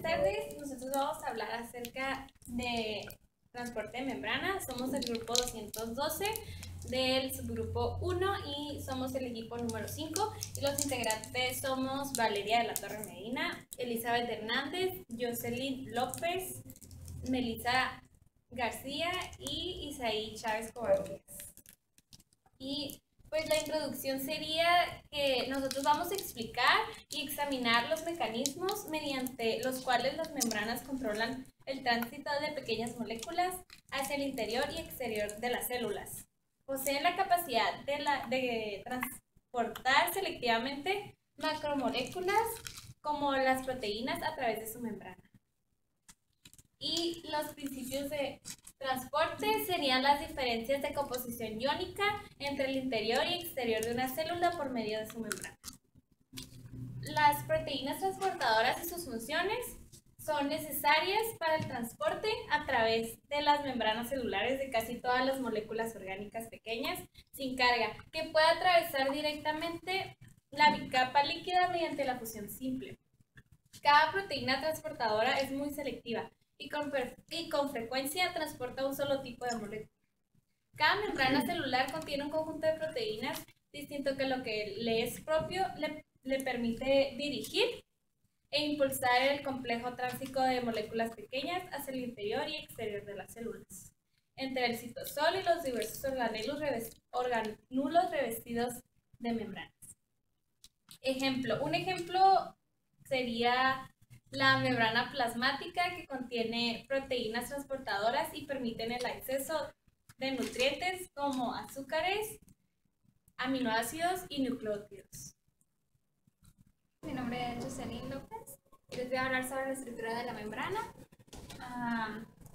Buenas tardes, nosotros vamos a hablar acerca de transporte de membrana. Somos el grupo 212 del subgrupo 1 y somos el equipo número 5. Y los integrantes somos Valeria de la Torre Medina, Elizabeth Hernández, Jocelyn López, Melissa García y Isaí Chávez Covarrubias. Y pues la introducción sería que nosotros vamos a explicar y examinar los mecanismos mediante los cuales las membranas controlan el tránsito de pequeñas moléculas hacia el interior y exterior de las células. Poseen la capacidad de transportar selectivamente macromoléculas como las proteínas a través de su membrana. Y los principios de transporte serían las diferencias de composición iónica entre el interior y exterior de una célula por medio de su membrana. Las proteínas transportadoras y sus funciones son necesarias para el transporte a través de las membranas celulares de casi todas las moléculas orgánicas pequeñas sin carga, que puede atravesar directamente la bicapa líquida mediante la fusión simple. Cada proteína transportadora es muy selectiva y con frecuencia transporta un solo tipo de molécula. Cada membrana celular contiene un conjunto de proteínas distinto que lo que le es propio le permite dirigir e impulsar el complejo tránsito de moléculas pequeñas hacia el interior y exterior de las células, entre el citosol y los diversos organulos revestidos de membranas. Un ejemplo sería la membrana plasmática, que contiene proteínas transportadoras y permiten el acceso de nutrientes como azúcares, aminoácidos y nucleótidos. Mi nombre es Jocelyn López y les voy a hablar sobre la estructura de la membrana.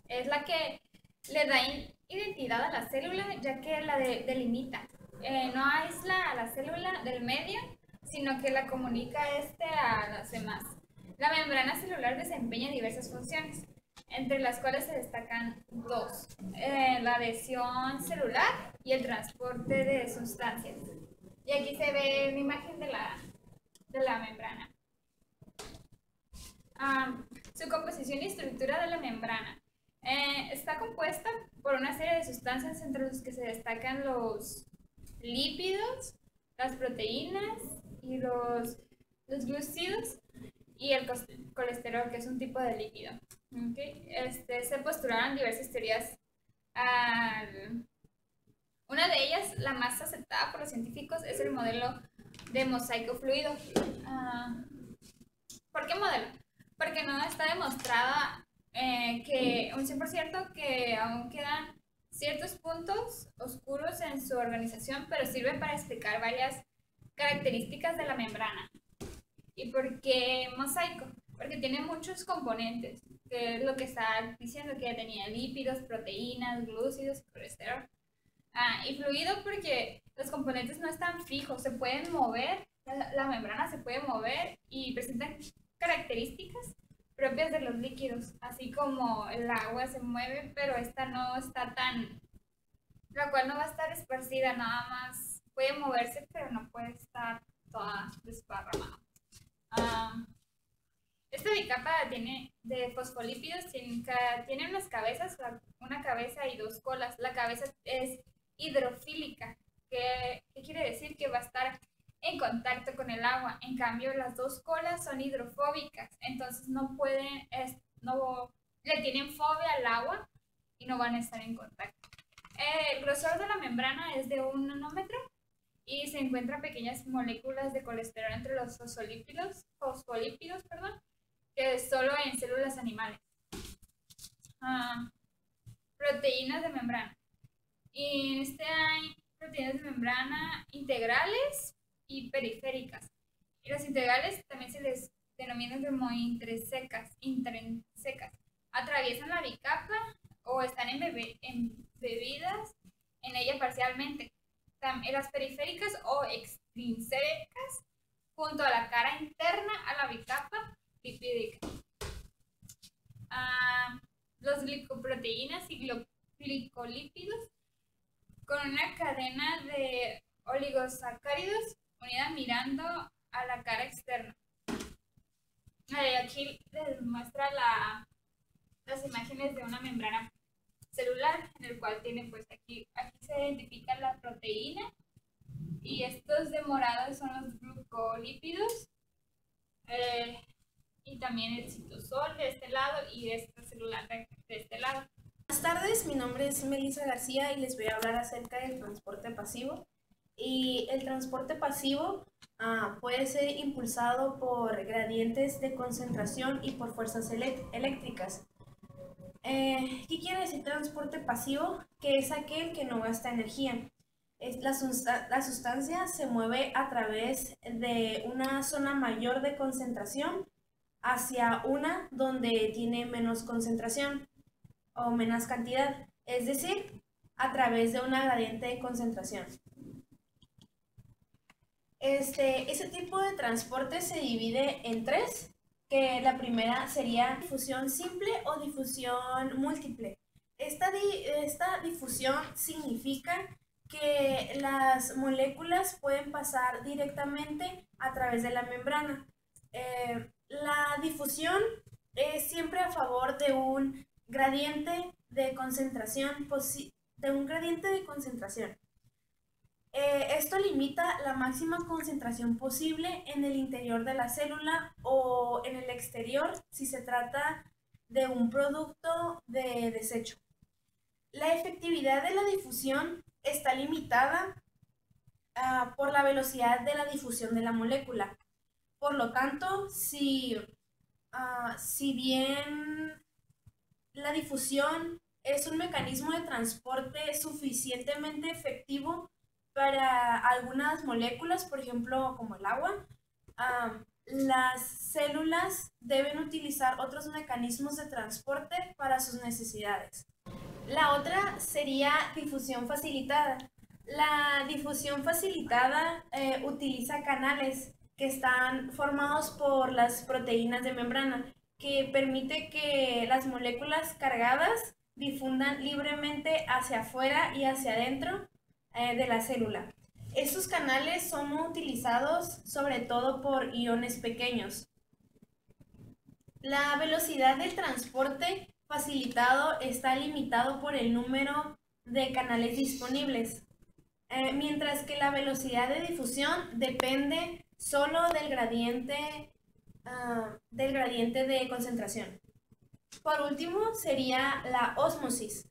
Es la que le da identidad a la célula, ya que la delimita. No aísla a la célula del medio, sino que la comunica a las demás. La membrana celular desempeña diversas funciones, entre las cuales se destacan dos: la adhesión celular y el transporte de sustancias. Y aquí se ve una imagen de la membrana. Su composición y estructura de la membrana está compuesta por una serie de sustancias, entre los que se destacan los lípidos, las proteínas y los glúcidos y el colesterol, que es un tipo de lípido. Se postularon diversas teorías. Una de ellas, la más aceptada por los científicos, es el modelo de mosaico fluido. ¿Por qué modelo? Porque no está demostrada que un 100% que aún quedan ciertos puntos oscuros en su organización, pero sirven para explicar varias características de la membrana. ¿Y por qué mosaico? Porque tiene muchos componentes, que es lo que está diciendo, que tenía lípidos, proteínas, glúcidos, colesterol. Y fluido porque los componentes no están fijos, se pueden mover, la membrana se puede mover y presentan características propias de los líquidos, así como el agua se mueve, pero esta no está la cual no va a estar esparcida, nada más puede moverse, pero no puede estar toda desparramada. Esta bicapa de fosfolípidos tiene unas cabezas, una cabeza y dos colas. La cabeza es hidrofílica, que quiere decir que va a estar en contacto con el agua. En cambio, las dos colas son hidrofóbicas, entonces le tienen fobia al agua y no van a estar en contacto. El grosor de la membrana es de 1 nanómetro y se encuentran pequeñas moléculas de colesterol entre los fosfolípidos, que es solo en células animales. Proteínas de membrana. Y hay proteínas de membrana integrales y periféricas. Y las integrales también se les denominan como intrinsecas. Atraviesan la bicapa o están embebidas en ella parcialmente. Las periféricas o extrínsecas junto a la cara interna a la bicapa lipídica. Los glicoproteínas y glicolípidos con una cadena de oligosacáridos unida mirando a la cara externa. Aquí les muestra las imágenes de una membrana celular, en el cual tiene, pues aquí se identifica la proteína, y estos de morado son los glucolípidos, y también el citosol de este lado y esta celular de este lado. Buenas tardes, mi nombre es Melissa García y les voy a hablar acerca del transporte pasivo. Y el transporte pasivo puede ser impulsado por gradientes de concentración y por fuerzas eléctricas. ¿Qué quiere decir transporte pasivo? Que es aquel que no gasta energía. La sustancia se mueve a través de una zona mayor de concentración hacia una donde tiene menos concentración o menos cantidad, es decir, a través de una gradiente de concentración. Ese tipo de transporte se divide en tres, que la primera sería difusión simple o difusión múltiple. Esta difusión significa que las moléculas pueden pasar directamente a través de la membrana. La difusión es siempre a favor de un gradiente de concentración, esto limita la máxima concentración posible en el interior de la célula o en el exterior si se trata de un producto de desecho. La efectividad de la difusión está limitada por la velocidad de la difusión de la molécula. Por lo tanto, si bien la difusión es un mecanismo de transporte suficientemente efectivo para algunas moléculas, por ejemplo, como el agua, las células deben utilizar otros mecanismos de transporte para sus necesidades. La otra sería difusión facilitada. La difusión facilitada utiliza canales que están formados por las proteínas de membrana, que permite que las moléculas cargadas difundan libremente hacia afuera y hacia adentro de la célula. Estos canales son utilizados sobre todo por iones pequeños. La velocidad del transporte facilitado está limitado por el número de canales disponibles, mientras que la velocidad de difusión depende solo del gradiente de concentración. Por último, sería la ósmosis.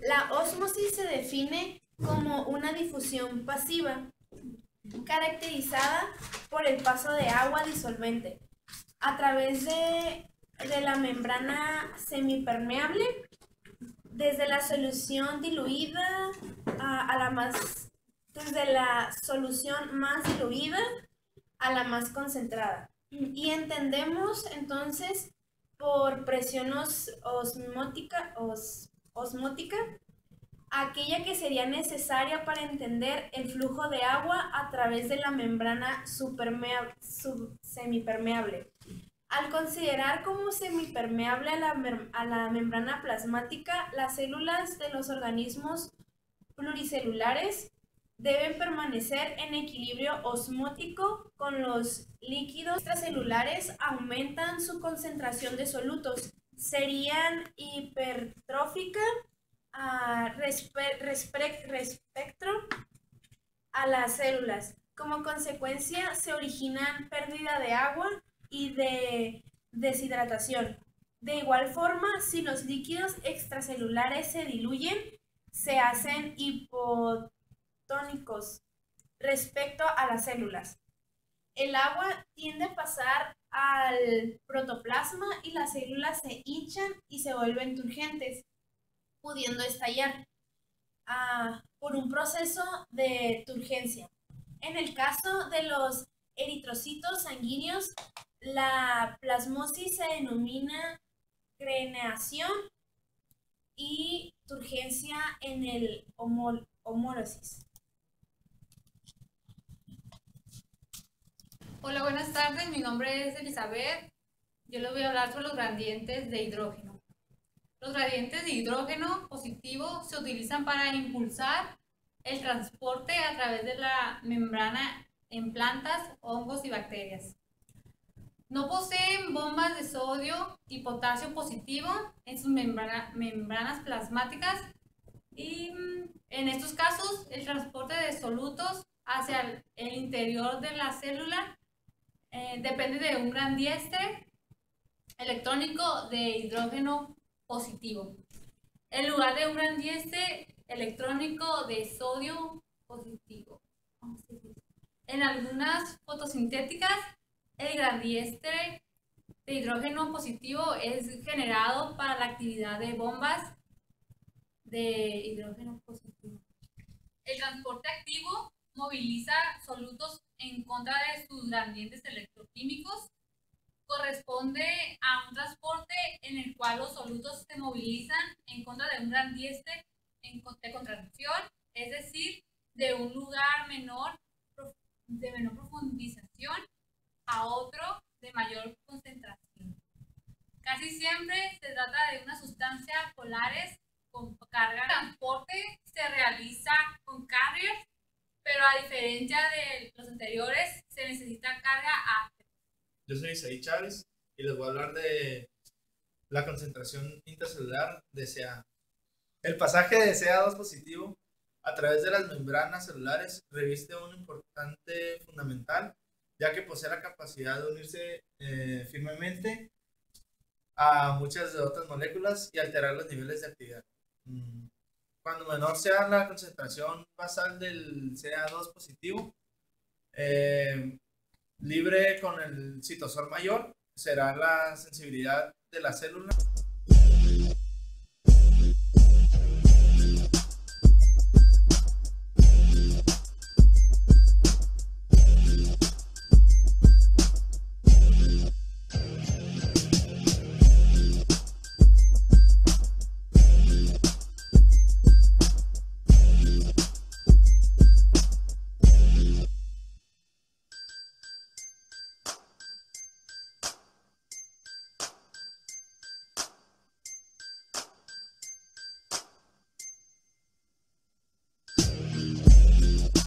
La ósmosis se define como una difusión pasiva, caracterizada por el paso de agua disolvente a través de la membrana semipermeable, desde la solución diluida desde la solución más diluida a la más concentrada. Y entendemos entonces por presión osmótica aquella que sería necesaria para entender el flujo de agua a través de la membrana semipermeable. Al considerar como semipermeable a la membrana plasmática, las células de los organismos pluricelulares deben permanecer en equilibrio osmótico con los líquidos extracelulares, aumentan su concentración de solutos, serían hipertrófica respecto a las células. Como consecuencia se originan pérdida de agua y de deshidratación. De igual forma, si los líquidos extracelulares se diluyen, se hacen hipotónicos respecto a las células. El agua tiende a pasar al protoplasma y las células se hinchan y se vuelven turgentes, pudiendo estallar por un proceso de turgencia. En el caso de los eritrocitos sanguíneos, la plasmosis se denomina creneación y turgencia en el homólosis. Hola, buenas tardes. Mi nombre es Elizabeth. Yo les voy a hablar sobre los gradientes de hidrógeno. Los gradientes de hidrógeno positivo se utilizan para impulsar el transporte a través de la membrana en plantas, hongos y bacterias. No poseen bombas de sodio y potasio positivo en sus membranas plasmáticas y en estos casos el transporte de solutos hacia el interior de la célula depende de un gran diéstere electrónico de hidrógeno positivo, en lugar de un gran diéstere electrónico de sodio positivo. En algunas fotosintéticas, el gran diéstere de hidrógeno positivo es generado para la actividad de bombas de hidrógeno positivo. El transporte activo moviliza solutos en contra de sus gradientes electroquímicos. Corresponde a un transporte en el cual los solutos se movilizan en contra de un gran diéstere de contracción, es decir, de un lugar de menor profundización a otro de mayor concentración. Casi siempre se trata de una sustancia polares con carga. El transporte se realiza con carriers, pero a diferencia de los anteriores, se necesita carga A. Yo soy Isaí Chávez y les voy a hablar de la concentración intercelular de Ca. El pasaje de Ca2 positivo a través de las membranas celulares reviste un importante fundamental, ya que posee la capacidad de unirse firmemente a muchas de otras moléculas y alterar los niveles de actividad. Cuando menor sea la concentración basal del Ca2 positivo, libre con el citosol mayor, será la sensibilidad de la célula